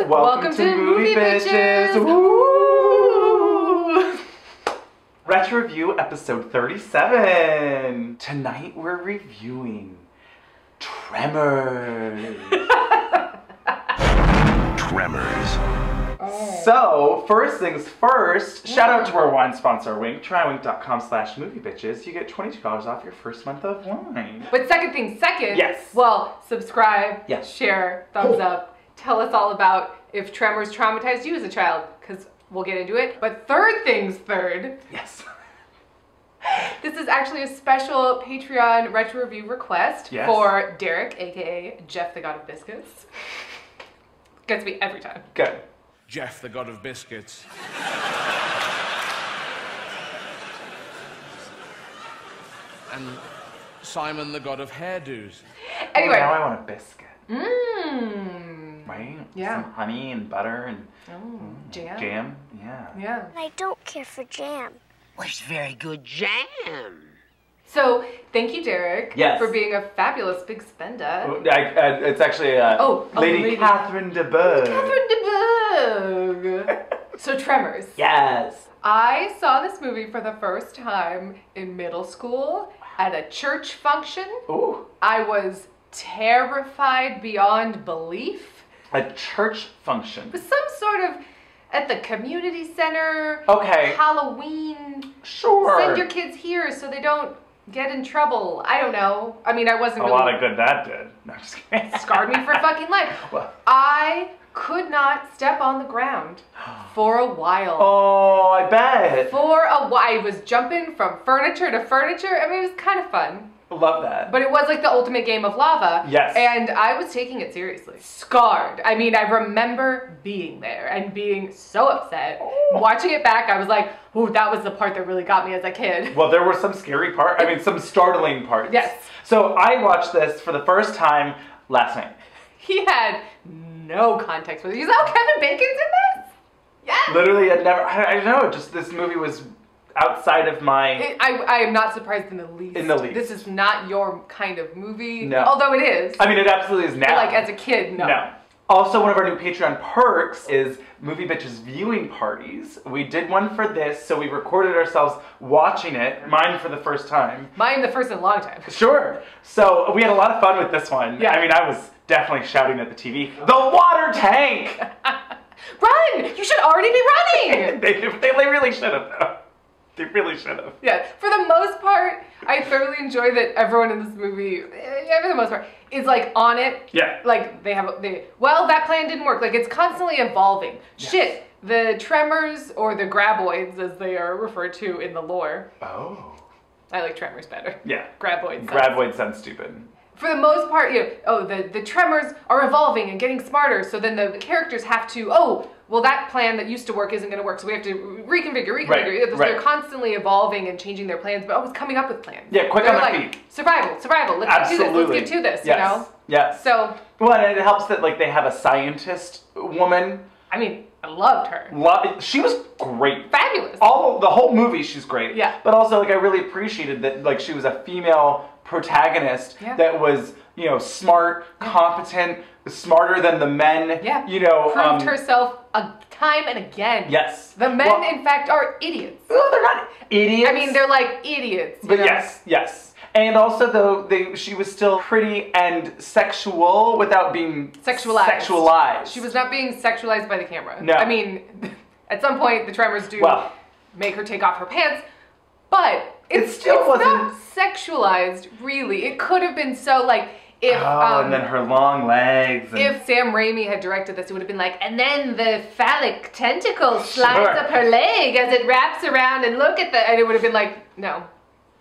Welcome to Movie Bitches! Woo! Retro Review episode 37. Tonight we're reviewing Tremors. Tremors. So, first things first, shout out to our wine sponsor, Wink. Trywink.com/moviebitches. You get $22 off your first month of wine. But second things second. Yes. Well, subscribe, yes. Share, thumbs up. Tell us all about if Tremors traumatized you as a child, because we'll get into it. But third things third. Yes. This is actually a special Patreon retro review request for Derek, aka Jeff the God of Biscuits. Gets me every time. Good. Jeff the God of Biscuits. And Simon the God of Hairdos. Anyway. Oh, now I want a biscuit. Mmm. Right? Yeah. Some honey and butter and jam. Jam, yeah. Yeah. I don't care for jam. Where's very good jam? So, thank you, Derek, Yes. for being a fabulous big spender. It's actually Lady Catherine de Bourgh. Catherine de Bourgh. So, Tremors. Yes. I saw this movie for the first time in middle school at a church function. Ooh. I was terrified beyond belief. A church function. It was some sort of at the community center. Okay. Halloween. Sure. Send your kids here so they don't get in trouble. I don't know. I mean, I wasn't really... A lot of good that did. No, I'm just kidding. Scarred me for fucking life. Well. I could not step on the ground for a while. Oh, I bet. For a while. I was jumping from furniture to furniture. I mean, it was kind of fun. Love that. But it was like the ultimate game of lava. Yes. And I was taking it seriously. Scarred. I mean, I remember being there and being so upset. Oh. Watching it back, I was like, ooh, that was the part that really got me as a kid. Well, there were some scary parts. I mean, some startling parts. Yes. So I watched this for the first time last night. He had no context with it. He's like, oh, Kevin Bacon's in this? Yes. Literally, I'd never, I don't know, just this movie was outside of my... I am not surprised in the least. In the least. This is not your kind of movie. No. Although it is. I mean, it absolutely is now. But like as a kid, no. No. Also, one of our new Patreon perks is Movie Bitches viewing parties. We did one for this, so we recorded ourselves watching it. Mine for the first time. Mine the first in a long time. Sure. So we had a lot of fun with this one. Yeah. I mean, I was definitely shouting at the TV. The water tank! Run! You should already be running! they really should have, though. They really should have. Yeah, for the most part, I thoroughly enjoy that everyone in this movie, for the most part, is like on it. Yeah. Like well, that plan didn't work. Like it's constantly evolving. Yes. Shit, the Tremors, or the Graboids as they are referred to in the lore. Oh. I like Tremors better. Yeah. Graboids. Graboid sounds stupid. For the most part, the Tremors are evolving and getting smarter, so then the characters have to, well, that plan that used to work isn't going to work, so we have to reconfigure. Right, They're constantly evolving and changing their plans, but always coming up with plans. Yeah, quick They're on their like, feet. Survival, let's Absolutely. get to this, Yes. you know? Yes. So, well, and it helps that like they have a scientist woman. I mean, I loved her. She was great. Fabulous. The whole movie, she's great. Yeah. But also, like, I really appreciated that, like, she was a female protagonist that was, smart, competent, smarter than the men. Yeah. Proved herself time and again. Yes. The men, in fact, are idiots. Well, they're not idiots. I mean, they're like idiots. But yes. And also, though, she was still pretty and sexual without being sexualized. She was not being sexualized by the camera. No. I mean, at some point, the Tremors do make her take off her pants, but it's not sexualized, really. It could have been so, like, if... and then her long legs. And... If Sam Raimi had directed this, it would have been like, and then the phallic tentacle slides up her leg as it wraps around, and look at that. And it would have been like, no,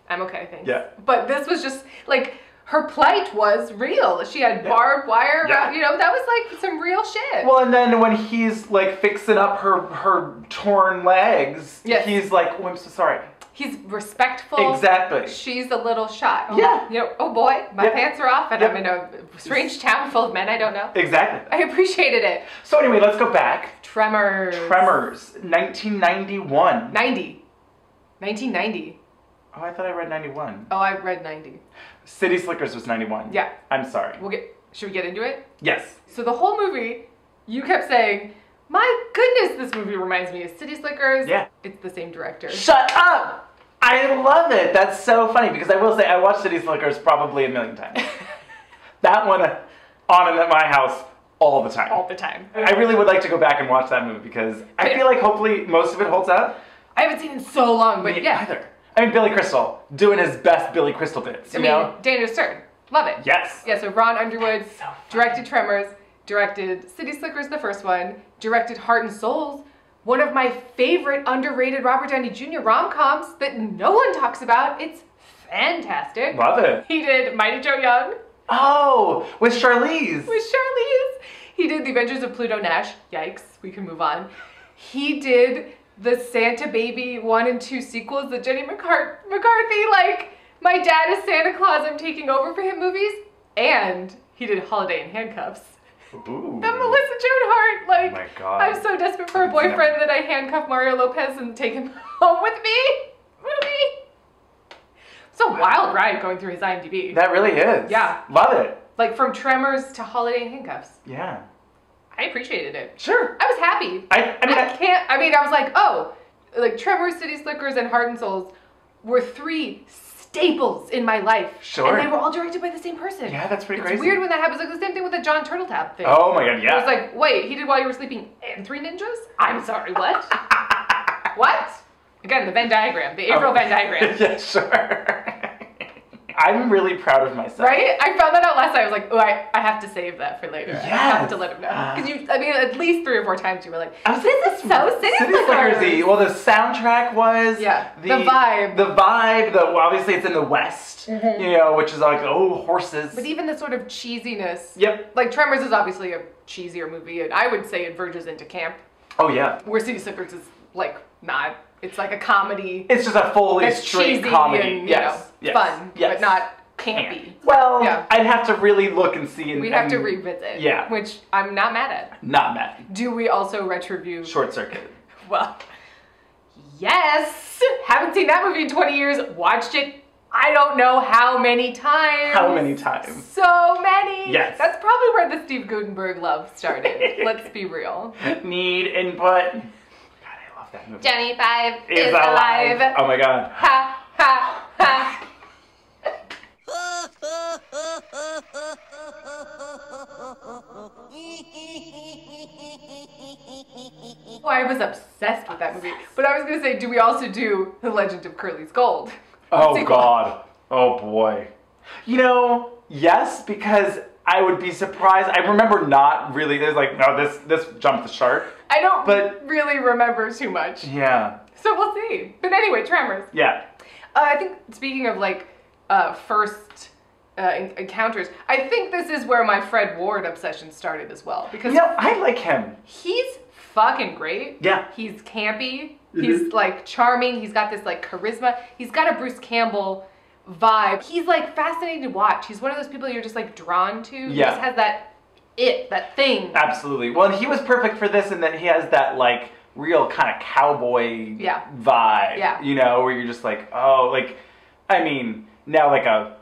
I'm okay, thanks. Yeah. But this was just, like, her plight was real. She had barbed wire around, that was like some real shit. Well, and then when he's, like, fixing up her torn legs, he's like, oh, I'm so sorry. He's respectful. Exactly. She's a little shy. Yeah. Oh boy, my pants are off and I'm in a strange town full of men I don't know. Exactly. I appreciated it. So anyway, let's go back. Tremors, 1991. 1990. Oh, I thought I read 91. Oh, I read 90. City Slickers was 91. Yeah. I'm sorry. Should we get into it? Yes. So the whole movie You kept saying, my goodness, this movie reminds me of City Slickers. Yeah. It's the same director. Shut up! I love it. That's so funny because I will say I watched City Slickers probably a million times. That one on at my house all the time. All the time. I really would like to go back and watch that movie because I feel like hopefully most of it holds up. I haven't seen it in so long, but Me either. I mean, Billy Crystal doing his best Billy Crystal bits. You know? Daniel Stern. Love it. Yes. Yeah, so Ron Underwood So directed Tremors, directed City Slickers, the first one, directed Heart and Souls, one of my favorite underrated Robert Downey Jr. rom-coms that no one talks about. It's fantastic. Love it. He did Mighty Joe Young. Oh, with Charlize. With Charlize. He did The Adventures of Pluto Nash. Yikes, we can move on. He did the Santa Baby 1 and 2 sequels, the Jenny McCarthy, like, my dad is Santa Claus, I'm taking over for him movies. And he did Holiday in Handcuffs. Ooh. The Melissa Joan Hart, like, Oh my God. I'm so desperate for a boyfriend that I handcuff Mario Lopez and take him home with me. It's a wild ride going through his IMDb. That really is. Yeah. Love it. Like from Tremors to Holiday in Handcuffs. Yeah. I appreciated it. Sure. I was happy. I was like, oh, like Tremors, City Slickers, and Heart and Souls were 3 staples in my life. Sure. And they were all directed by the same person. Yeah, that's pretty crazy. It's weird when that happens. Like the same thing with the John Turtletap thing. Oh my God, yeah. It was like, wait, he did While You Were Sleeping and 3 Ninjas? I'm sorry, what? What? Again, the Venn diagram, the Avaryl Venn diagram. Yeah, sure. I'm really proud of myself. Right? I found that out last night. I was like, oh, I have to save that for later. Yes. I have to let him know. Because at least 3 or 4 times you were like, this is so City Slickers. Well, the soundtrack was. Yeah. The vibe. The vibe. Well, obviously it's in the West, you know, which is like, oh, horses. But even the sort of cheesiness. Yep. Like Tremors is obviously a cheesier movie, and I would say it verges into camp. Oh, yeah. Where City Slickers is like not. It's like a comedy. It's just a fully straight comedy. And, yes. Fun, but not campy. Well, yeah. I'd have to really look and see. We'd have to revisit. Yeah. Which I'm not mad at. Not mad. Do we also retro-review? Short Circuit. Well, yes. Haven't seen that movie in 20 years. Watched it I don't know how many times. How many times? So many. Yes. That's probably where the Steve Guttenberg love started. Let's be real. Need input. God, I love that movie. Jenny 5 is alive. Oh my God. Ha, ha, ha. Oh, I was obsessed with that movie. But I was going to say, do we also do The Legend of Curly's Gold? Oh God. Oh boy. You know, yes, because I would be surprised. I remember not really, there's like, no, this jumped the shark. I don't really remember too much. Yeah. So we'll see. But anyway, Tremors. Yeah. I think, speaking of like first encounters, I think this is where my Fred Ward obsession started as well. Because I like him. He's fucking great. Yeah. He's campy. He's like charming. He's got this like charisma. He's got a Bruce Campbell vibe. He's like fascinating to watch. He's one of those people you're just like drawn to. Yeah. He just has that thing. Absolutely. Well, and he was perfect for this in that he has that like real kind of cowboy vibe. Yeah. You know, where you're just like, oh, like, I mean, now like a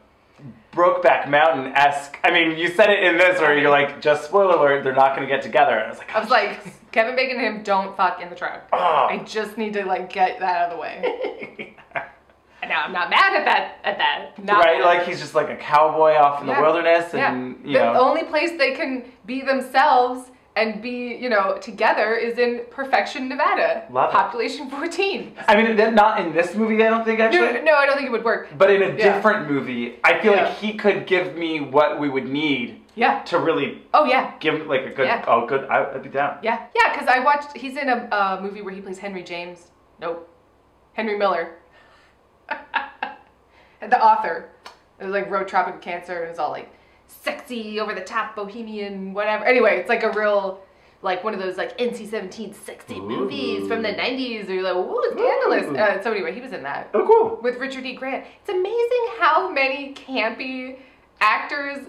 Brokeback Mountain-esque. I mean, you said it in this where you're like, just spoiler alert, they're not going to get together. And I was like, Kevin Bacon and him don't fuck in the truck. Oh. I just need to like get that out of the way. And now I'm not mad at that. Right, like he's just like a cowboy off in the wilderness, and you know. The only place they can be themselves and be, you know, together is in Perfection, Nevada. Love it. Population 14. I mean, not in this movie, I don't think, actually. No, I don't think it would work. But in a different movie, I feel like he could give me what we would need to really give like a good, I'd be down. Yeah, because I watched, he's in a movie where he plays Henry James. Nope. Henry Miller. The author. It was like wrote Tropic of Cancer, and it was all like sexy, over the top, bohemian, whatever. Anyway, it's like a real, like one of those like NC-17 sexy movies from the 90s, or you're like, ooh, scandalous. So anyway, he was in that. Oh, cool. With Richard E. Grant. It's amazing how many campy actors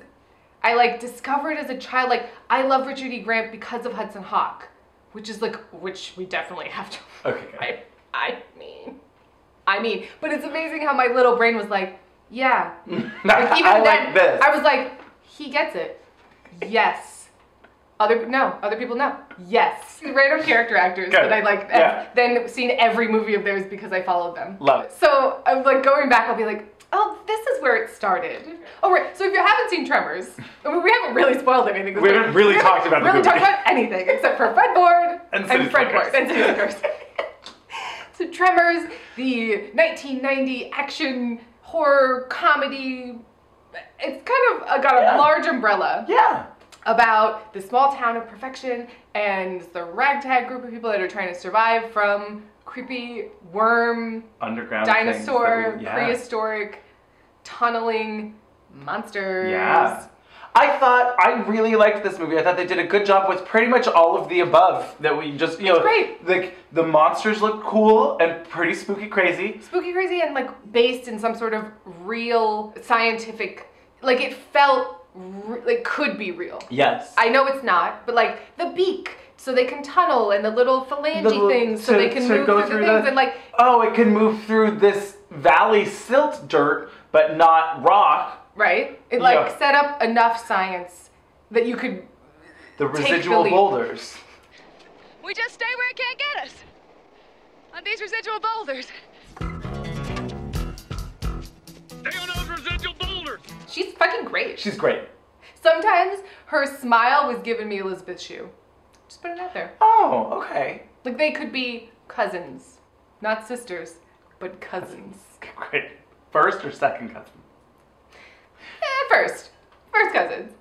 I like discovered as a child. Like, I love Richard E. Grant because of Hudson Hawk, which we definitely have to. Okay. I mean, but it's amazing how my little brain was like, like, even I then, like this. I was like, he gets it. Yes. Other people know. Yes. Random character actors Good. that I like. Yeah. I've then seen every movie of theirs because I followed them. Love it. So I'm like going back, I'll be like, oh, this is where it started. Oh, right. So if you haven't seen Tremors, I mean, we haven't really spoiled anything. We haven't really talked about the movie. talked about anything except for Fredboard And Fredboard and City Slickers. So Tremors, the 1990 action horror comedy. It's kind of got a large umbrella. Yeah. About the small town of perfection and the ragtag group of people that are trying to survive from creepy worm, Underground dinosaur, prehistoric, tunneling monsters. Yeah. I really liked this movie. I thought they did a good job with pretty much all of the above that we just, you know. Great. Like, the monsters look cool and pretty spooky crazy. Spooky crazy and like based in some sort of real scientific, like it felt like could be real. Yes. I know it's not, but like the beak, so they can tunnel, and the little phalange things, so they can move through the things, and like. Oh, it can move through this valley silt dirt, but not rock. Right? It like set up enough science that you could. The residual boulders. We just stay where it can't get us. On these residual boulders. Stay on those residual boulders. She's fucking great. She's great. Sometimes her smile was giving me Elizabeth Shue. Just put it out there. Oh, okay. Like they could be cousins. Not sisters, but cousins. Great. First or second cousin? First. First cousins.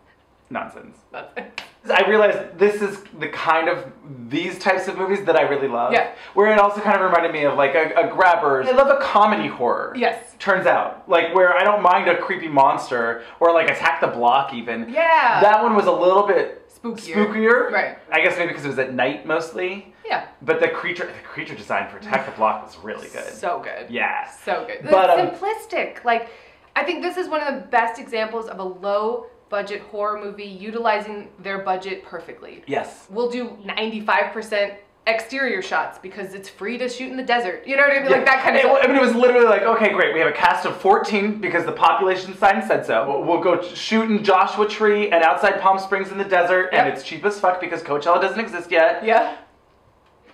Nonsense. Nonsense. I realized this is the kind of, these types of movies that I really love. Yeah. Where it also kind of reminded me of like a Grabbers. I love a comedy horror. Yes. Turns out. Like where I don't mind a creepy monster or like Attack the Block even. Yeah. That one was a little bit spookier. Right. I guess maybe because it was at night mostly. Yeah. But the creature design for Attack the Block was really good. So good. Yeah. So good. But it's simplistic. Like, I think this is one of the best examples of a low budget horror movie utilizing their budget perfectly. Yes. We'll do 95% exterior shots because it's free to shoot in the desert. You know what I mean? Like that kind of stuff. I mean, it was literally like, okay, great. We have a cast of 14 because the population sign said so. We'll go shoot in Joshua Tree and outside Palm Springs in the desert, and it's cheap as fuck because Coachella doesn't exist yet. Yeah.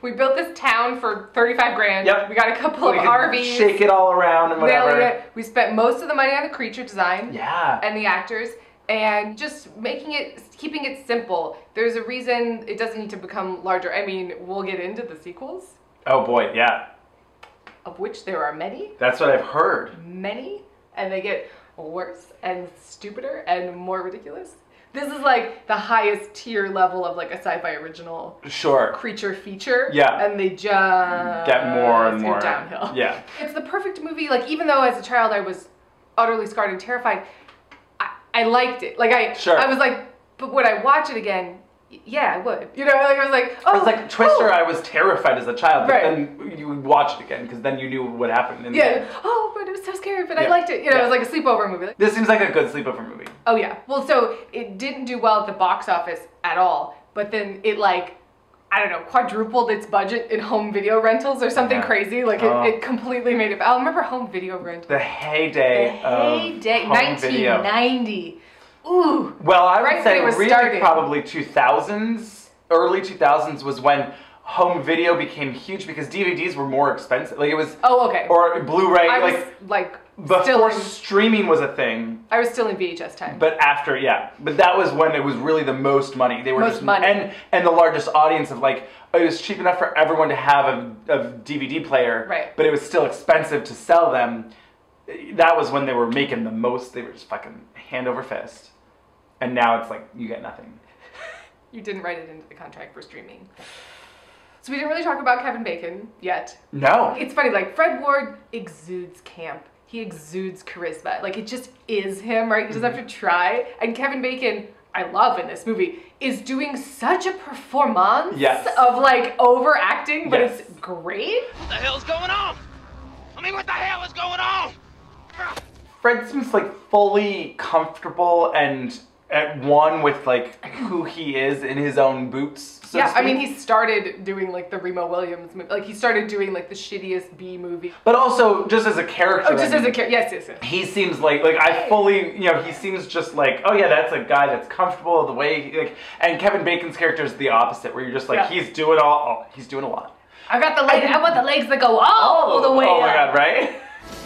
We built this town for 35 grand. Yep. We got a couple of RVs. Shake it all around and whatever. Nailing it. We spent most of the money on the creature design. Yeah. And the actors. And just keeping it simple. There's a reason it doesn't need to become larger. I mean, we'll get into the sequels. Oh boy, yeah. Of which there are many. That's what I've heard. Many. And they get worse and stupider and more ridiculous. This is like the highest tier level of like a sci-fi original creature feature. Yeah. And they just get more and more downhill. Yeah. It's the perfect movie. Like even though as a child I was utterly scarred and terrified, I liked it. Like I was like, but would I watch it again? Yeah, I would. You know, like I was like, oh. It's like Twister. I was terrified as a child, but right. then you would watch it again because then you knew what happened. In Oh, but it was so scary, but I liked it. You know, it was like a sleepover movie. This seems like a good sleepover movie. Oh yeah. Well, so it didn't do well at the box office at all, but then it like, I don't know, quadrupled its budget in home video rentals or something crazy. Like it completely made it. I remember home video rentals. The heyday of home 1990. Video. Ooh. Well, I would say was really starting. probably 2000s, early 2000s was when home video became huge because DVDs were more expensive. Like it was. Oh, okay. Or Blu-ray. I was like before streaming was a thing. I was still in VHS time. But after, yeah. But that was when it was really the most money. They were most just money. And the largest audience of like, it was cheap enough for everyone to have a DVD player. Right. But it was still expensive to sell them. That was when they were making the most. They were just fucking hand over fist. And now it's like, you get nothing. You didn't write it into the contract for streaming. So we didn't really talk about Kevin Bacon yet. No. It's funny, like Fred Ward exudes camp. He exudes charisma. Like it just is him, right? He doesn't have to try. And Kevin Bacon, I love in this movie, is doing such a performance of like overacting, but it's great. What the hell's going on? I mean, what the hell is going on? Fred seems like fully comfortable and at one with like who he is in his own boots. So yeah, I mean, he started doing like the Remo Williams movie. Like he started doing like the shittiest B movie. But also just as a character. Oh, just as a character. Yes, yes, yes. He seems like I fully, he seems just like, oh yeah, that's a guy that's comfortable the way like. And Kevin Bacon's character is the opposite, where you're just like he's doing a lot. I got the legs. I want the legs that go all the way up. Oh my god, right?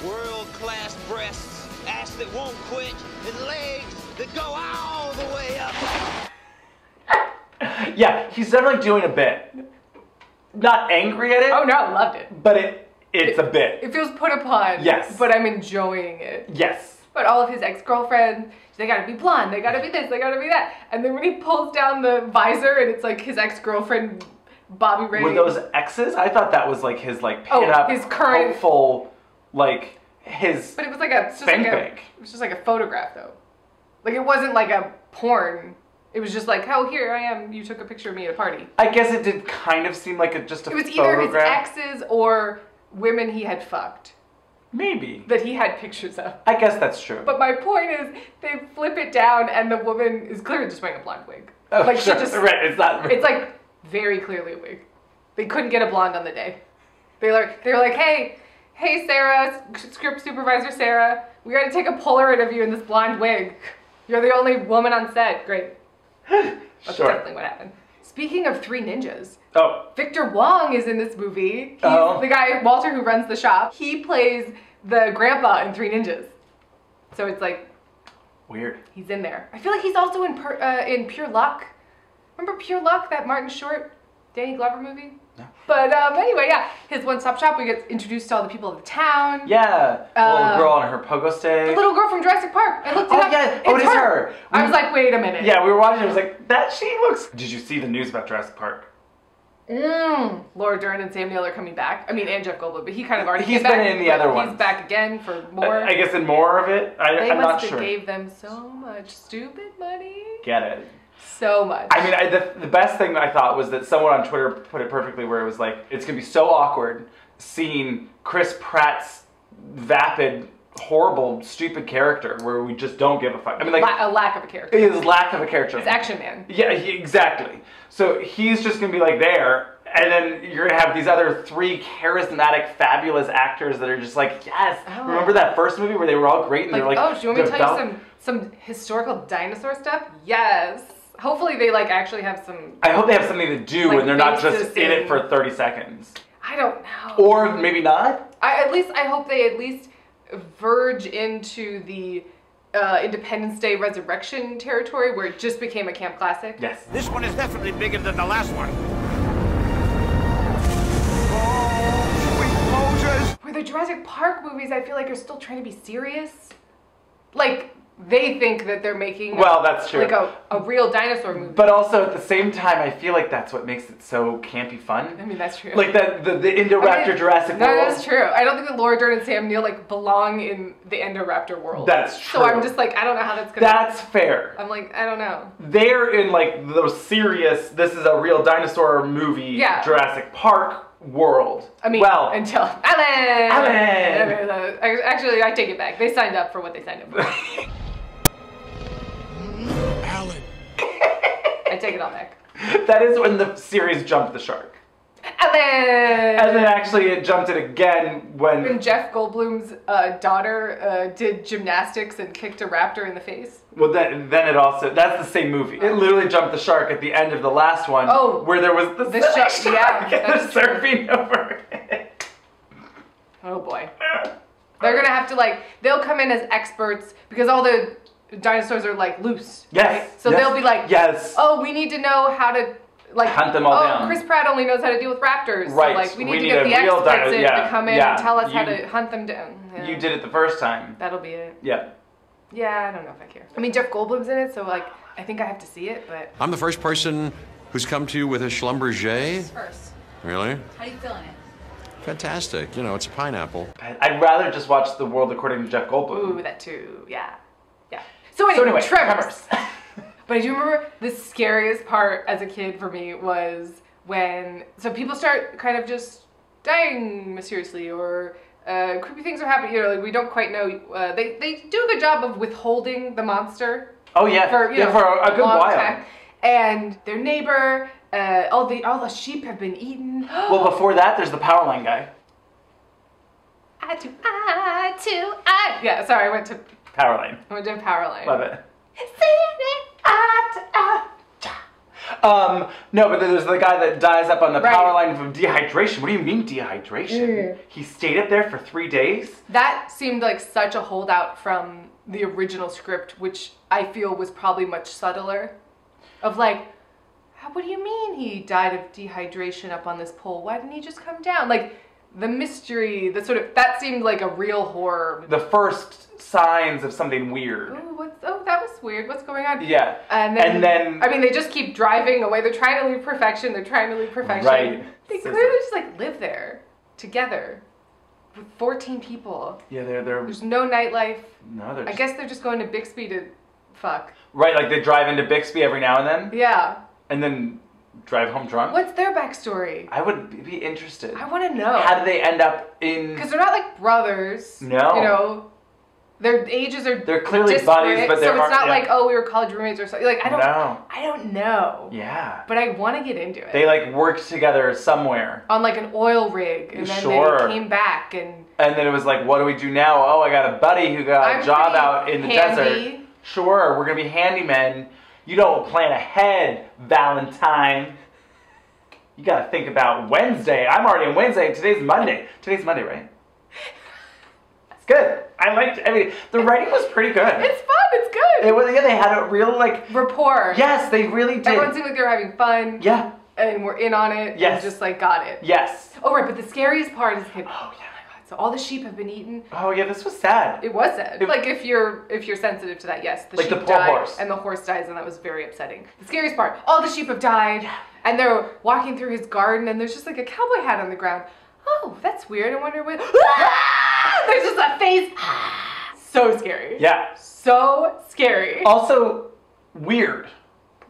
World-class breasts, ass that won't quit, and legs that go all the way up. Yeah, he's definitely doing a bit. Not angry at it. Oh no, I loved it. But it's a bit. It feels put upon. Yes. But I'm enjoying it. Yes. But all of his ex-girlfriends, they gotta be blonde, they gotta be this, they gotta be that. And then when he pulls down the visor and it's like his ex-girlfriend, Bobby Ray. Were those exes? I thought that was like his like pin-up, his current hopeful, like his. But it was like it was just like a photograph though. Like it wasn't like a porn. It was just like, oh, here I am. You took a picture of me at a party. I guess it did kind of seem like just a photograph. It was either his exes or women he had fucked. Maybe. That he had pictures of. I guess that's true. But my point is, they flip it down and the woman is clearly just wearing a blonde wig. Oh, like sure. she just, right, it's not. It's like very clearly a wig. They couldn't get a blonde on the day. They were like, hey Sarah, script supervisor Sarah, we got to take a Polaroid of you in this blonde wig. You're the only woman on set. Great. That's definitely what happened. Speaking of three ninjas, Victor Wong is in this movie. He's the guy, Walter, who runs the shop. He plays the grandpa in Three Ninjas. So it's like... Weird. He's in there. I feel like he's also in Pure Luck. Remember Pure Luck, that Martin Short, Danny Glover movie? No. But anyway, yeah, his one-stop shop, we get introduced to all the people of the town. Yeah, the little girl on her pogo stick. The little girl from Jurassic Park. I looked it up. Yeah. Oh, it is her. I was like, wait a minute. Yeah, we were watching it. I was like, she looks... Did you see the news about Jurassic Park? Laura Dern and Sam Neill are coming back. I mean, and Jeff Goldblum, but he kind of already came back. He's been in the other ones. He's back again for more. I guess in more of it? I'm not sure. They must have gave them so much stupid money. Get it. So much. I mean, the best thing I thought was that someone on Twitter put it perfectly, where it was like, it's going to be so awkward seeing Chris Pratt's vapid, horrible, stupid character where we just don't give a fuck. I mean, like... a lack of a character. His lack of a character. His Action Man. Yeah, exactly. So he's just going to be like there, and then you're going to have these other three charismatic, fabulous actors that are just like, yes. Oh. Remember that first movie where they were all great and they're like... Oh, do you want me to tell you some historical dinosaur stuff? Yes. Hopefully they actually have some... I hope they have something to do and they're not just in it for 30 seconds. I don't know. Or maybe not? I hope they at least verge into the Independence Day Resurrection territory where it just became a camp classic. Yes. This one is definitely bigger than the last one. Oh, sweet Moses! Where the Jurassic Park movies, I feel like, are still trying to be serious. Like... They think that they're making that's true. Like a real dinosaur movie. But also at the same time, I feel like that's what makes it so campy fun. I mean, that's true. Like the Indoraptor Jurassic World. No, that's true. I don't think that Laura Dern and Sam Neill belong in the Indoraptor world. That's true. So I'm just like, I don't know how that's gonna. That's fair. I'm like, I don't know. They're in like the serious, this is a real dinosaur movie, Jurassic Park world. I mean, until Alan. Actually, I take it back. They signed up for what they signed up for. Alan. I take it all back. That is when the series jumped the shark. Alan. And then actually it jumped it again when Jeff Goldblum's daughter did gymnastics and kicked a raptor in the face. Well, then it also, that's the same movie. It literally jumped the shark at the end of the last one. Oh. Where there was the shark yeah, surfing over it. Oh boy. They're gonna have to they'll come in as experts because all the dinosaurs are loose. Yes. Right? So they'll be like, yes. Oh, we need to know how to hunt them all down. Chris Pratt only knows how to deal with raptors. Right. So we need to get the experts in to come in and tell us how to hunt them down. Yeah. You did it the first time. That'll be it. Yeah. Yeah, I don't know if I care. I mean, Jeff Goldblum's in it, so I think I have to see it, but... I'm the first person who's come to you with a Schlumberger. First. Really? How you feeling it? Fantastic. You know, it's a pineapple. I'd rather just watch The World According to Jeff Goldblum. Ooh, that too. Yeah. Yeah. So anyway Tremors. But I do remember the scariest part as a kid for me was when... So people start kind of just dying mysteriously or... creepy things are happening, we don't quite know. They do a good job of withholding the monster. Oh yeah, for a good long while. time. And their neighbor, all the sheep have been eaten. Well, before that, there's the power line guy. Yeah, sorry, I went to Power line. power line. Love it. No, but there's the guy that dies up on the power line from dehydration. What do you mean dehydration? He stayed up there for 3 days? That seemed like such a holdout from the original script, which I feel was probably much subtler. Of like, what do you mean he died of dehydration up on this pole? Why didn't he just come down? Like, the mystery, that seemed like a real horror. The first signs of something weird. That was weird. What's going on? Yeah. And then I mean, they just keep driving away. They're trying to leave perfection. Right. They clearly just like live there together with 14 people. Yeah, There's no nightlife. No, I guess they're just going to Bixby to fuck. Right, like they drive into Bixby every now and then? Yeah. And then drive home drunk? What's their backstory? I would be interested. I want to know. How did they end up in... Because they're not like brothers. No. You know, their ages are They're clearly disparate, buddies, but they're... So it's not like, oh, we were college roommates or something. Like, I don't know. Yeah. But I want to get into it. They like worked together somewhere. On like an oil rig. And then they came back and... And then it was like, what do we do now? Oh, I got a buddy who got a job out in the desert. Sure, we're going to be handymen. You don't plan ahead, Valentine. You got to think about Wednesday. I'm already on Wednesday. Today's Monday. Today's Monday, right? It's good. I liked it. I mean, the writing was pretty good. It's fun. It's good. It was, yeah, they had a real, like... rapport. Yes, they really did. Everyone seemed like they were having fun. Yeah. And we're in on it. Yes. And just, like, got it. Yes. Oh, right, but the scariest part is... Oh, yeah. So all the sheep have been eaten. Oh yeah, this was sad. It was sad. Like if you're sensitive to that, yes, the like sheep the poor died horse. and the horse dies, and that was very upsetting. The scariest part: all the sheep have died, and they're walking through his garden, and there's just like a cowboy hat on the ground. Oh, that's weird. I wonder what. There's just a face. So scary. Yeah. So scary. Also weird.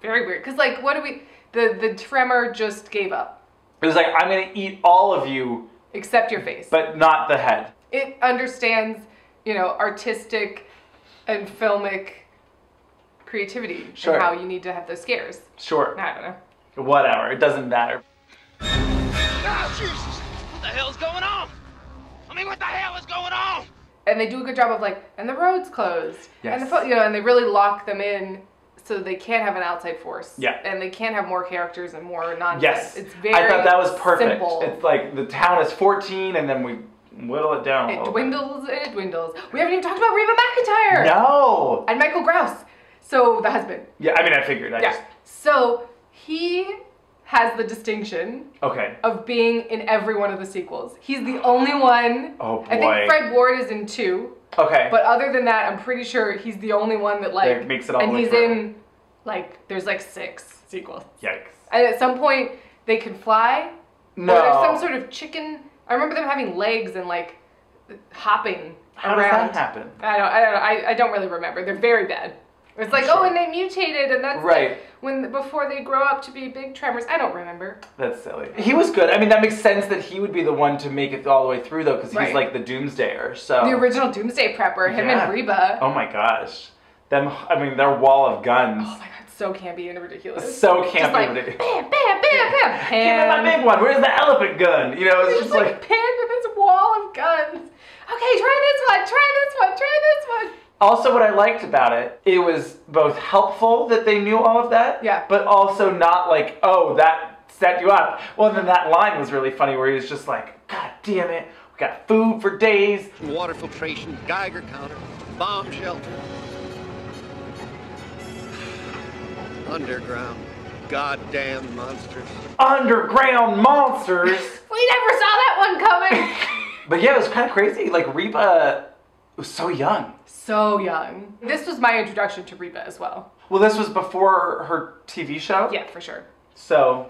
Very weird. Cause like, what do we? The tremor just gave up. It was like, I'm gonna eat all of you. Except your face. But not the head. It understands, you know, artistic and filmic creativity. Sure. And how you need to have those scares. Sure. I don't know. Whatever. It doesn't matter. Oh, Jesus! What the hell's going on? I mean, what the hell is going on? And they do a good job of like, and the road's closed. Yes. And and they really lock them in so they can't have an outside force. Yeah. And they can't have more characters and more nonsense. Yes. It's very I thought that was perfect. Simple. It's like the town is 14 and then we whittle it down a little dwindles and it dwindles. We haven't even talked about Reba McEntire. No. And Michael Grouse. So the husband. Yeah, I mean, I figured. So he has the distinction of being in every one of the sequels. He's the only one. Oh boy. I think Fred Ward is in 2. Okay. But other than that, I'm pretty sure he's the only one that like that makes it all and the way he's through. in like there's like 6 sequels. Yikes. And at some point they can fly. No. Or there's some sort of chicken. I remember them having legs and like hopping How around. does that happen? I don't really remember. They're very bad. It's like, Sure. oh, and they mutated, and that's right. Like before they grow up to be big Tremors. I don't remember. That's silly. He was good. I mean, that makes sense that he would be the one to make it all the way through, though, because he's Right. like the Doomsdayer. So The original Doomsday Prepper, him and Reba. Oh my gosh, them. I mean, their wall of guns. Oh my god, so campy and ridiculous. So campy. Just like, ridiculous. bam, bam, bam, bam. Give me my big one. Where's the elephant gun? You know, it's just like pinned to this wall of guns. Okay, try this one. Try this one. Try this one. Also, what I liked about it, it was both helpful that they knew all of that, yeah, but also not like, oh, that set you up. Well, then that line was really funny where he was just like, God damn it, we got food for days. Water filtration, Geiger counter, bomb shelter. Underground, goddamn monsters. Underground monsters. We never saw that one coming. But yeah, it was kind of crazy. Like, Reba was so young. So young. This was my introduction to Reba as well. Well, this was before her TV show? Yeah, for sure. So,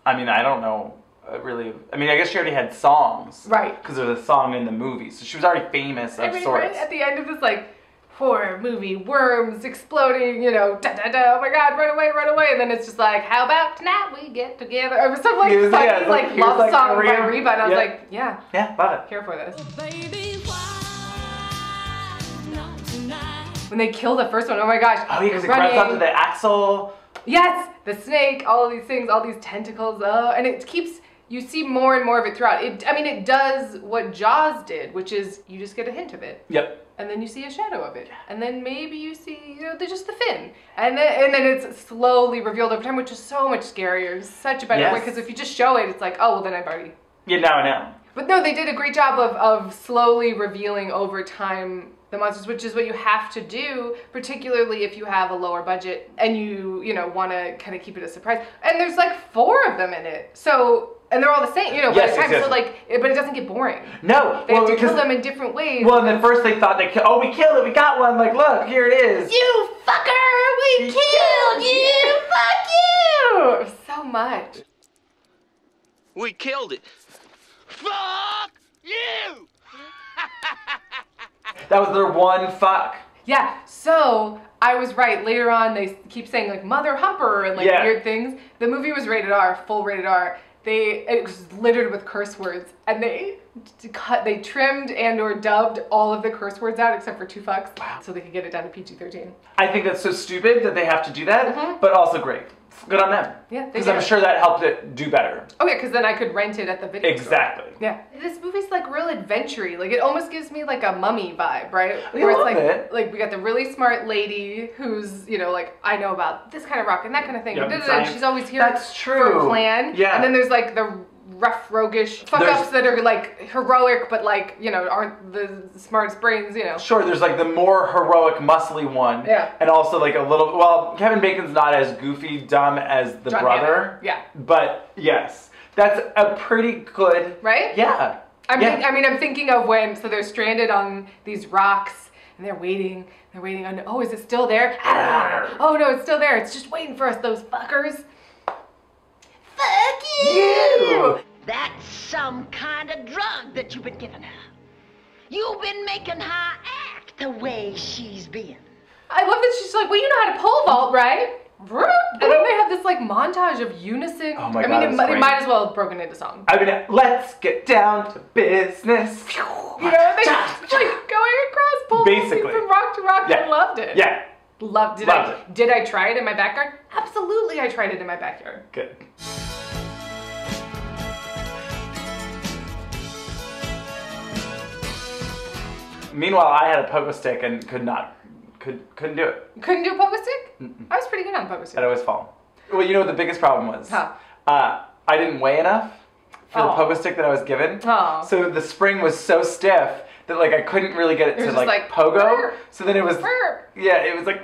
I mean, I don't know really. I mean, I guess she already had songs. Right. Because there was a song in the movie. So she was already famous of sorts. Right at the end of this, like, horror movie, worms exploding, you know, da da da, oh my god, run away, and then it's just like, how about tonight we get together? It was some like funny like love song by Reba, and I was like, yeah, love it. Here for this. Baby, why not tonight? when they kill the first one. Oh my gosh. Oh, yeah, because it grabs onto the axle. Yes, the snake, all of these things, all these tentacles, and it keeps, you see more and more of it throughout. It does what Jaws did, which is you just get a hint of it. Yep. And then you see a shadow of it. And then maybe you see, just the fin. And then it's slowly revealed over time, which is so much scarier. It's such a better way, because if you just show it, it's like, oh, well, then I've already... Yeah, now I know. But no, they did a great job of slowly revealing over time the monsters, which is what you have to do, particularly if you have a lower budget and you want to kind of keep it a surprise. And there's like 4 of them in it. So, and they're all the same, by the time. Exactly. So like, but it doesn't get boring. No. They have to kill them in different ways. Well, and then first they thought we killed it, we got one, like, look, here it is. You fucker, we killed you, fuck you! So much. We killed it. Fuck you! That was their one fuck. Yeah, so I was right. Later on, they keep saying like Mother Humper and like weird things. The movie was rated R, full rated R. It was littered with curse words, and they trimmed and/or dubbed all of the curse words out except for 2 fucks, so they could get it down to PG-13. I think that's so stupid that they have to do that, but also great. Good on them. Yeah, because I'm sure that helped it do better. Oh yeah, because then I could rent it at the video store. Exactly. Yeah. This movie's like real adventure-y. Like it almost gives me like a Mummy vibe, right? Where it's like we got the really smart lady who's, like, I know about this kind of rock and that kind of thing. Yep, she's always here for a plan. Yeah. And then there's like the rough, roguish fuck-ups that are like heroic, but like, aren't the smartest brains, Sure, there's like the more heroic, muscly one. Yeah. And also like a little, well, Kevin Bacon's not as goofy, dumb as the John brother. Hammond. Yeah. But yes, that's a pretty good. Right? Yeah. I'm thinking of when, so they're stranded on these rocks and they're waiting on, oh, is it still there? Oh no, it's still there. It's just waiting for us, those fuckers. Fuck you! That's some kind of drug that you've been giving her. You've been making her act the way she's been. I love that she's like, well, you know how to pole vault, right? And then they have this like montage of unison. Oh my God, it might as well have broken into song. Let's get down to business. They just like going across poles Basically. from rock to rock. Yeah. I loved it. Yeah. Loved it. Did I try it in my backyard? Absolutely, I tried it in my backyard. Good. Meanwhile, I had a pogo stick and couldn't do it. Couldn't do a pogo stick? I was pretty good on pogo stick. I'd always fall. Well, you know what the biggest problem was? Huh. I didn't weigh enough for the pogo stick that I was given. Oh. So the spring was so stiff that like I couldn't really get it to like pogo. Burr. So then it was it was like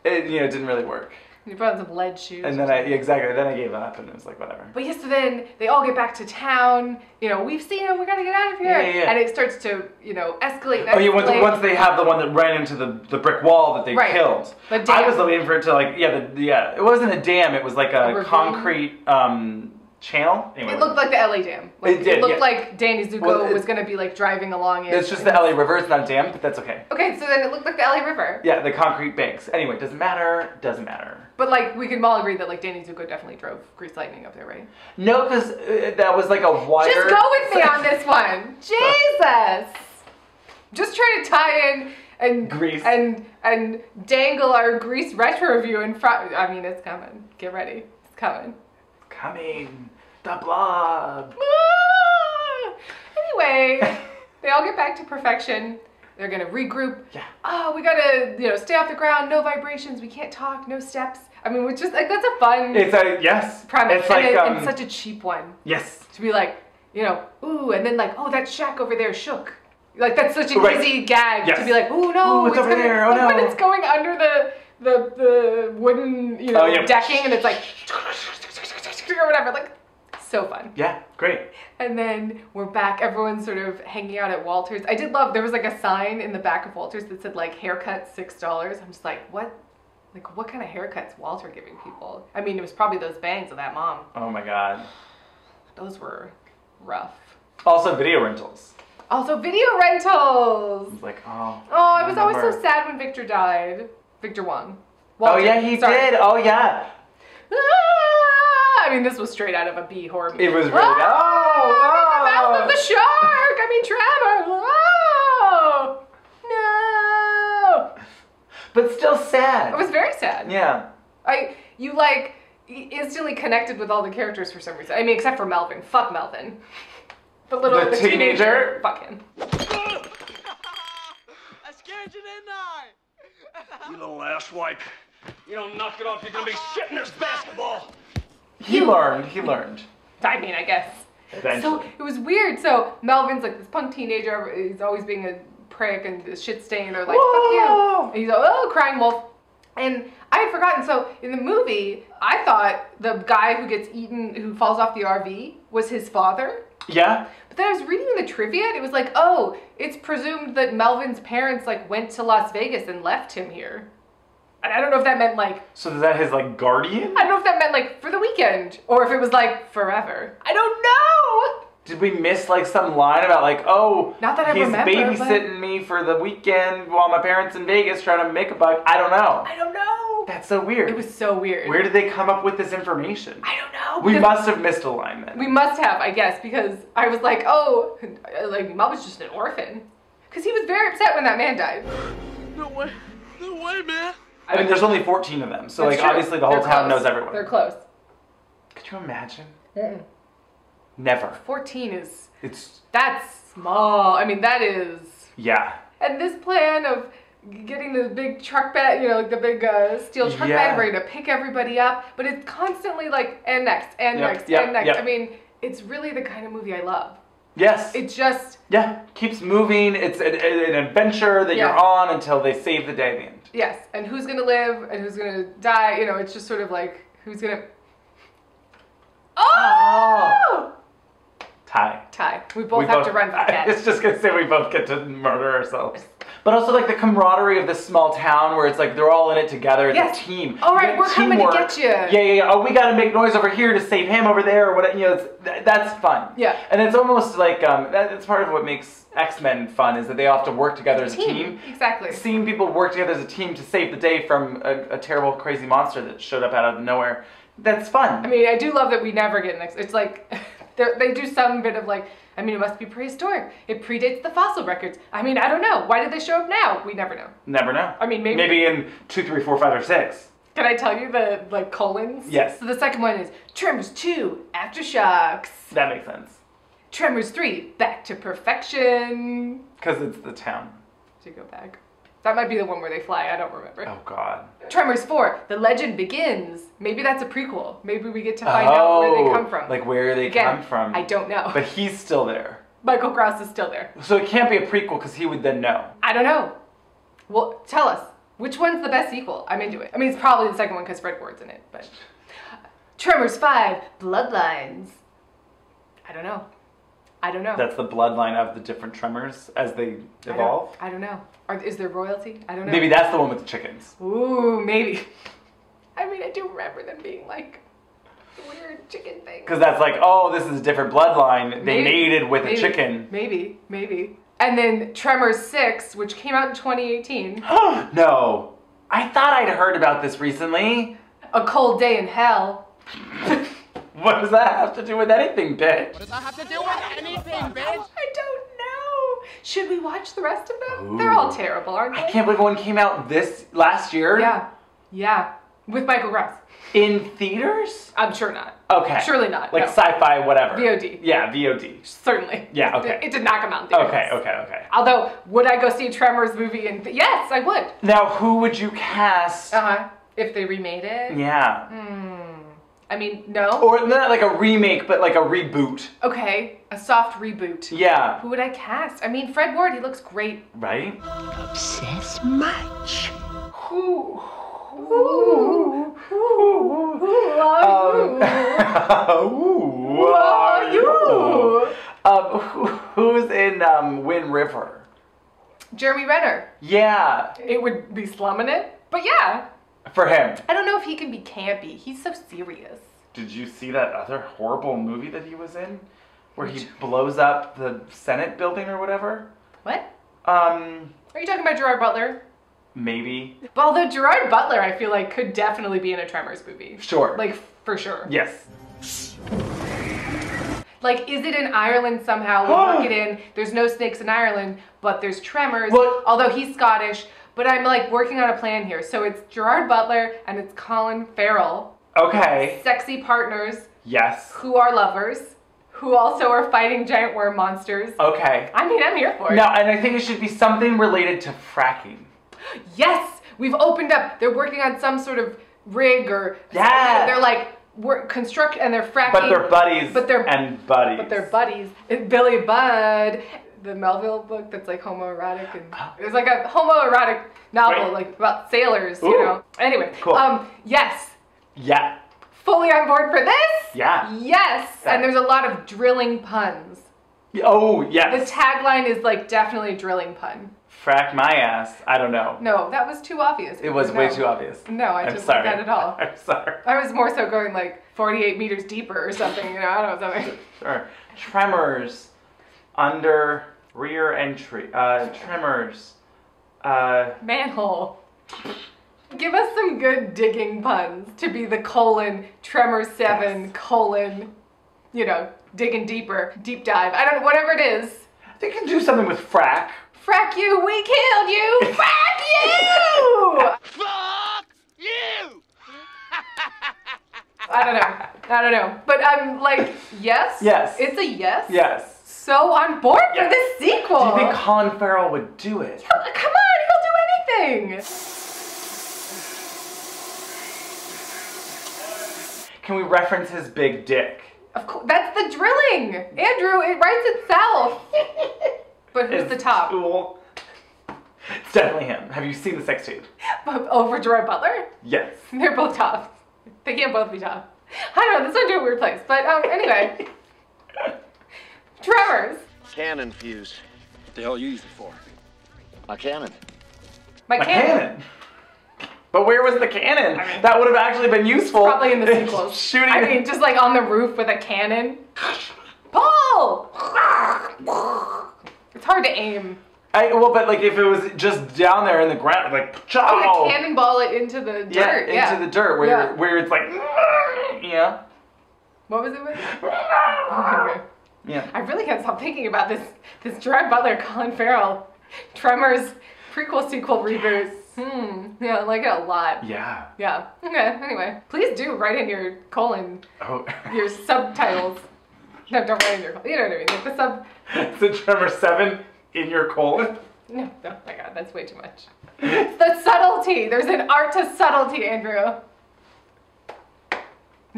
it didn't really work. You put on some lead shoes. And then I gave up and it was like whatever. But yes, so then they all get back to town. We've seen them. We gotta get out of here. Yeah. And it starts to escalate. Oh yeah, once they have the one that ran into the brick wall that they killed. The dam. I was waiting for it to it wasn't a dam. It was like a concrete channel. Anyway, it looked like the LA Dam. It looked like Danny Zuko was gonna be like driving along it. It's just the LA River. It's not a dam, but that's okay. Okay, so then it looked like the LA River. Yeah, the concrete banks. Anyway, doesn't matter. But like we can all agree that like Danny Zuko definitely drove Grease Lightning up there, right? No, because that was like a wire. Just go with me on this one. Jesus. Just trying to tie in and Grease and dangle our Grease retro review in front. I mean, it's coming. Get ready. It's coming. Coming. The blob. Anyway, they all get back to perfection. They're gonna regroup. Yeah. Oh, we gotta, stay off the ground. No vibrations. We can't talk. No steps. I mean, which is like that's a fun. It's a yes. Premise. It's like and such a cheap one. Yes. To be like, ooh, and then like, oh, that shack over there shook. Like that's such an easy gag to be like, ooh, no, it's over there. Oh no. When it's going under the wooden, decking, and it's like or whatever, like so fun. Yeah, great. And then we're back. Everyone's sort of hanging out at Walter's. I did love, there was like a sign in the back of Walter's that said like haircut $6. I'm just like, what? Like what kind of haircuts Walter giving people? I mean, it was probably those bangs of that mom. Oh my God. Those were rough. Also video rentals. It's like, I was always so sad when Victor died. Victor Wong. Walter, oh yeah, he did. Oh yeah. I mean, this was straight out of a B horror movie. It was really the mouth of the shark. I mean, Tremors. Oh But still sad. It was very sad. Yeah. You like instantly connected with all the characters for some reason. I mean, except for Melvin. Fuck Melvin. The teenager. Fuck him. I scared you, didn't I? You little asswipe. You don't knock it off, you're gonna be shitting this basketball. He learned. I mean, I guess. Eventually. So it was weird. So Melvin's like this punk teenager. He's always being a prick and a shit stain. They're like, fuck you. And he's like, oh, crying wolf. And I had forgotten. So in the movie, I thought the guy who gets eaten, who falls off the RV, was his father. Yeah. But then I was reading the trivia, and it was like, oh, it's presumed that Melvin's parents like went to Las Vegas and left him here. And I don't know if that meant like... So is that his like guardian? I don't know if that meant like for the weekend, or if it was like forever. I don't know! Did we miss like some line about like, oh, not that I he's remember, babysitting me for the weekend while my parents in Vegas trying to make a buck? I don't know. I don't know. That's so weird. It was so weird. Where did they come up with this information? I don't know. We must have missed a line then. We must have, I guess, because I was like, oh, like Melvin's just an orphan. Because he was very upset when that man died. No way, man. I mean, there's only 14 of them, so That's like true. obviously the whole They're town close. knows everyone. They're close. Could you imagine? Mm-mm. Never. 14 is... That's small. I mean, that is... Yeah. And this plan of getting the big truck bed, you know, like the big steel truck bed ready to pick everybody up, but it's constantly like, and next, and next, and next. I mean, it's really the kind of movie I love. Yes. It just... Yeah. Keeps moving. It's an adventure that you're on until they save the day at the end. Yes. And who's going to live and who's going to die. You know, it's just sort of like, who's going to... Oh! Tie. We both have to run for the I was just going to say we both get to murder ourselves. But also like the camaraderie of this small town where it's like they're all in it together as a team. All right, we're coming to get you. Yeah. Oh, we got to make noise over here to save him over there or what? You know, that's fun. Yeah. And it's almost like that's part of what makes X-Men fun is that they all have to work together as a team. Exactly. Seeing people work together as a team to save the day from a terrible, crazy monster that showed up out of nowhere. That's fun. I mean, I do love that we never get next. It's like they do some bit of like. I mean, it must be prehistoric. It predates the fossil records. I mean, I don't know. Why did they show up now? We never know. Never know. I mean, maybe in 2, 3, 4, 5, or 6. Can I tell you the like colons? Yes. So the second one is Tremors 2, Aftershocks. That makes sense. Tremors 3, Back to Perfection. Because it's the town. To go back. That might be the one where they fly. I don't remember. Oh, God. Tremors 4, The Legend Begins. Maybe that's a prequel. Maybe we get to find out where they come from. Like where they come from. I don't know. But he's still there. Michael Krause is still there. So it can't be a prequel because he would then know. I don't know. Well, tell us. Which one's the best sequel? I'm into it. I mean, it's probably the second one because Fred Ward's in it. But Tremors 5, Bloodlines. I don't know. That's the bloodline of the different Tremors as they evolve? I don't know. Is there royalty? I don't know. Maybe that's the one with the chickens. Ooh, maybe. I mean, I do remember them being like weird chicken things. Because that's like, oh, this is a different bloodline. They mated with a chicken. Maybe. And then Tremors 6, which came out in 2018. No. I thought I'd heard about this recently. A Cold Day in Hell. What does that have to do with anything, bitch? What does that have to do with anything, bitch? I don't know. Should we watch the rest of them? Ooh. They're all terrible, aren't they? I can't believe one came out last year. Yeah. With Michael Krause. In theaters? I'm sure not. Okay. Surely not. Like sci-fi, whatever. VOD. Yeah, VOD. Certainly. Yeah, okay. It did not come out in theaters. Okay. Although, would I go see a Tremors movie? Yes, I would. Now, who would you cast? If they remade it? Yeah. I mean, no. Or not like a remake, but like a reboot. Okay, a soft reboot. Yeah. Who would I cast? I mean, Fred Ward, he looks great. Right? Obsessed much. Who are you? Who's in Wind River? Jeremy Renner. Yeah. It would be slumming it, but yeah. For him. I don't know if he can be campy. He's so serious. Did you see that other horrible movie that he was in? Where he blows up the Senate building or whatever? What? Are you talking about Gerard Butler? Maybe. But although Gerard Butler, I feel like, could definitely be in a Tremors movie. Sure. Like, for sure. Yes. Like, is it in Ireland somehow? We'll work it in. There's no snakes in Ireland, but there's Tremors. Although he's Scottish. But I'm like working on a plan here. So it's Gerard Butler and it's Colin Farrell. Okay. Sexy partners. Yes. Who are lovers. Who also are fighting giant worm monsters. Okay. I mean, I'm here for it. No, and I think it should be something related to fracking. Yes! We've opened up. They're working on some sort of rig or... Yeah! They're like, construct and they're fracking. But they're buddies. But they're buddies. But they're buddies. It's Billy Budd, the Melville book that's like homoerotic, and it's like a homoerotic novel, like about sailors, you know. Anyway, cool. Yes. Yeah. Fully on board for this? Yeah. Yes. And there's a lot of drilling puns. Oh, yes. The tagline is like definitely a drilling pun. Frack my ass. I don't know. No, that was too obvious. It was way too obvious. No, I I'm just sorry. like that at all. I'm sorry. I was more so going like 48 meters deeper or something, you know, I don't know, something. Sure. Tremors. Under rear entry. Tremors. Manhole. Give us some good digging puns to be the colon, Tremors 7, colon, you know, digging deeper, deep dive. I don't know, whatever it is. They can do something with frack. Frack you, we killed you! Frack you! Fuck you! I don't know. But I'm like, yes? Yes. It's a yes? Yes. So on board for this sequel. Do you think Colin Farrell would do it? Yeah, come on, he'll do anything. Can we reference his big dick? Of course, that's the drilling. Andrew, it writes itself. But who's the top? Cool. It's definitely him. Have you seen the sex tape? Over Gerard Butler? Yes. They're both top. They can't both be top. I don't know, this went to a weird place. But anyway. Tremors. Cannon fuse. What the hell you use it for? My cannon. My cannon. But where was the cannon? I mean, that would have actually been useful. Probably in the sequels. Shooting. I mean, just like on the roof with a cannon. Paul! It's hard to aim. Well, but like if it was just down there in the ground, like oh, to cannonball it into the dirt. Yeah, into the dirt where it's like, yeah. What was it with? Oh, yeah. I really can't stop thinking about this Gerard Butler, Colin Farrell, Tremors prequel sequel reboot. Yeah, I like it a lot. Yeah. Yeah. Okay. Anyway, please do write in your colon. Oh. Your subtitles. No, don't write in your colon. You know what I mean? Like the sub. The Tremor 7 in your colon? No, oh my god, that's way too much. The subtlety. There's an art to subtlety, Andrew.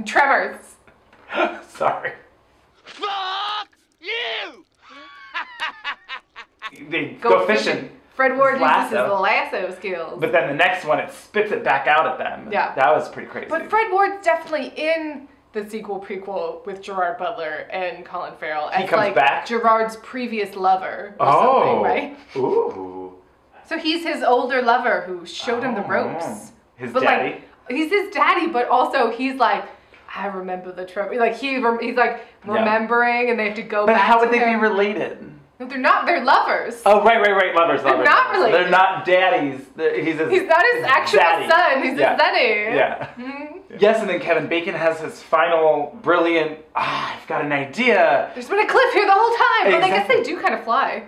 Tremors. Sorry. Fuck you! They go fishing. Fred Ward uses his lasso. lasso skills. But then the next one, it spits it back out at them. Yeah. That was pretty crazy. But Fred Ward's definitely in the sequel prequel with Gerard Butler and Colin Farrell as he comes like back? Gerard's previous lover or something, right? Ooh. So he's his older lover who showed him the ropes. His but daddy? Like, he's his daddy, but also he's like, I remember the Tremors. Like he's like remembering, and they have to go back. But how would to they him. be related? No, they're not. They're lovers. Oh, right. Lovers. They're not related. They're not daddies. He's not his actual daddy. son. He's his daddy. Yeah. Yes, and then Kevin Bacon has his final brilliant, I've got an idea. There's been a cliff here the whole time. But I guess Exactly. they do kind of fly.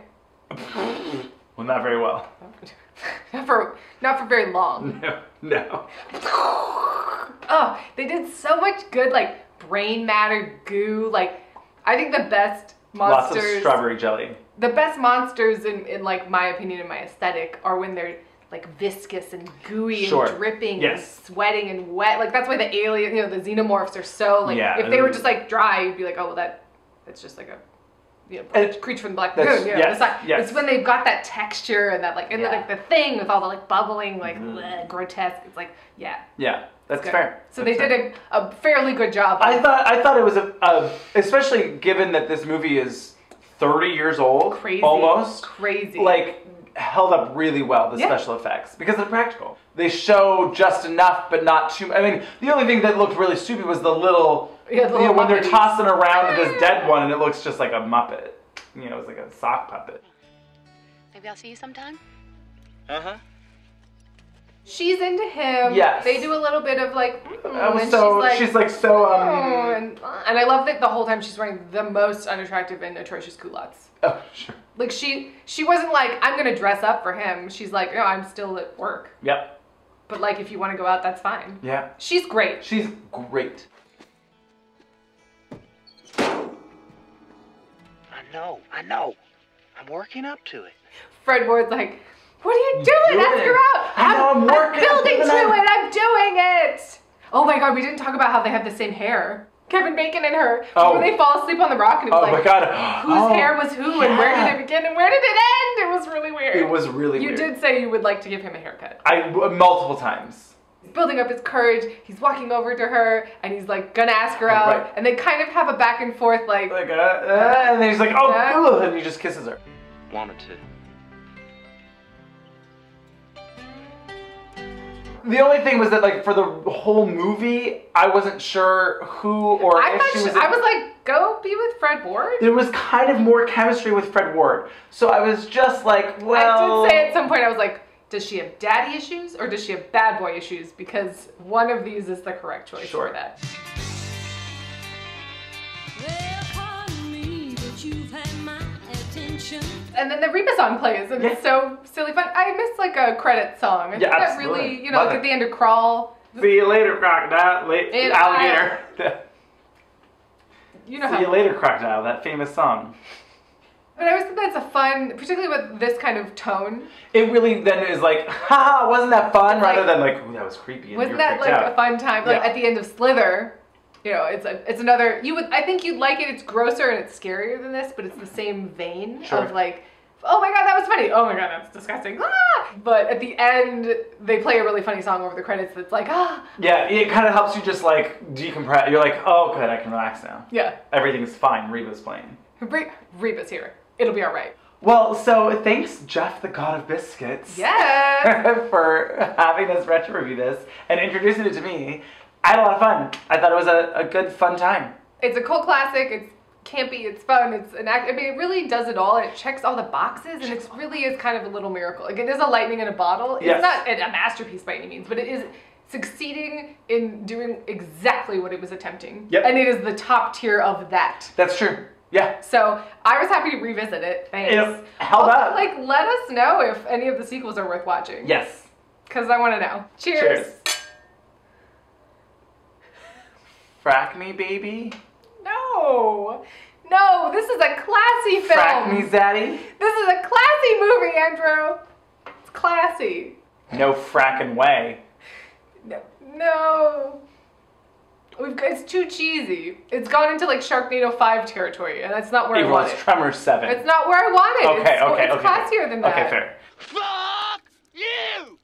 Well, not very well. Not for very long. No. Oh, they did so much good, like, brain matter, goo. Like, I think the best monsters... Lots of strawberry jelly. The best monsters, in like, my opinion and my aesthetic, are when they're, like, viscous and gooey and dripping and sweating and wet. Like, that's why the alien, you know, the xenomorphs are so, like, if they were just, like, dry, you'd be like, oh, well, that's just, like, a... You know, creature from the Black Lagoon. You know, it's when they've got that texture and that like, and like the thing with all the like bubbling, like grotesque. It's like, yeah. Yeah, that's fair. So they did a fairly good job. I thought it was especially given that this movie is 30 years old, almost crazy, like held up really well. The special effects because they're practical. They show just enough, but not too. I mean, the only thing that looked really stupid was the little. Yeah, you know, when they're tossing around this dead one and it looks just like a Muppet. You know, it's like a sock puppet. Maybe I'll see you sometime. Uh-huh. She's into him. Yes. They do a little bit of like, and so she's like so and I love that the whole time she's wearing the most unattractive and atrocious culottes. Oh, sure. Like she wasn't like, I'm gonna dress up for him. She's like, no, I'm still at work. Yep. But like, if you want to go out, that's fine. Yeah. She's great. She's great. I know. I'm working up to it. Fred Ward's like, what are you doing? Ask her out. I'm working. I'm building to it. I'm doing it. Oh my God, we didn't talk about how they have the same hair. Kevin Bacon and her. When they fall asleep on the rock and it was my God. whose hair was who and where did it begin and where did it end? It was really weird. It was really weird. You did say you would like to give him a haircut. Multiple times. He's building up his courage. He's walking over to her and he's like gonna ask her out. Right. And they kind of have a back and forth like and then he's like, oh, and he just kisses her. Wanted to. The only thing was that, like, for the whole movie, I wasn't sure who or if she was. I was like, go be with Fred Ward. There was kind of more chemistry with Fred Ward, so I was just like, well. I did say at some point, I was like, does she have daddy issues or does she have bad boy issues? Because one of these is the correct choice for that. And then the Reba song plays, and it's so silly fun. I miss like a credit song. I think that really, you know, like at the end of Crawl. See you later, crocodile. Alligator. You know See you later, crocodile. That famous song. But I always think that's a fun, particularly with this kind of tone. It really then is like, haha, wasn't that fun? Rather than like, ooh, that was creepy. And wasn't that like a fun time? Like at the end of Slither. You know, it's another. I think you'd like it. It's grosser and it's scarier than this, but it's the same vein of like, oh my God, that was funny. Oh my God, that's disgusting. Ah! But at the end, they play a really funny song over the credits that's like, ah. Yeah, it kind of helps you just like decompress. You're like, oh, good, I can relax now. Yeah. Everything's fine. Reba's playing. Reba's here. It'll be all right. Well, so thanks, Jeff, the God of Biscuits. Yes. for having us retro review this and introducing it to me. I had a lot of fun. I thought it was a good, fun time. It's a cult classic. It's campy. It's fun. It's an act. I mean, it really does it all. It checks all the boxes, and it really is kind of a little miracle. Like, it is a lightning in a bottle. It's not a masterpiece by any means, but it is succeeding in doing exactly what it was attempting. Yep. And it is the top tier of that. That's true. Yeah. So I was happy to revisit it. Thanks. It held up. Like, let us know if any of the sequels are worth watching. Yes. Because I want to know. Cheers. Frack me, baby. No. No, this is a classy film. Frack me, zaddy. This is a classy movie, Andrew. It's classy. No frackin' way. No. It's too cheesy. It's gone into like Sharknado 5 territory, and that's not where I want it. Tremors 7. It's not where I want it. It's classier than that. Okay, fair. Fuck you!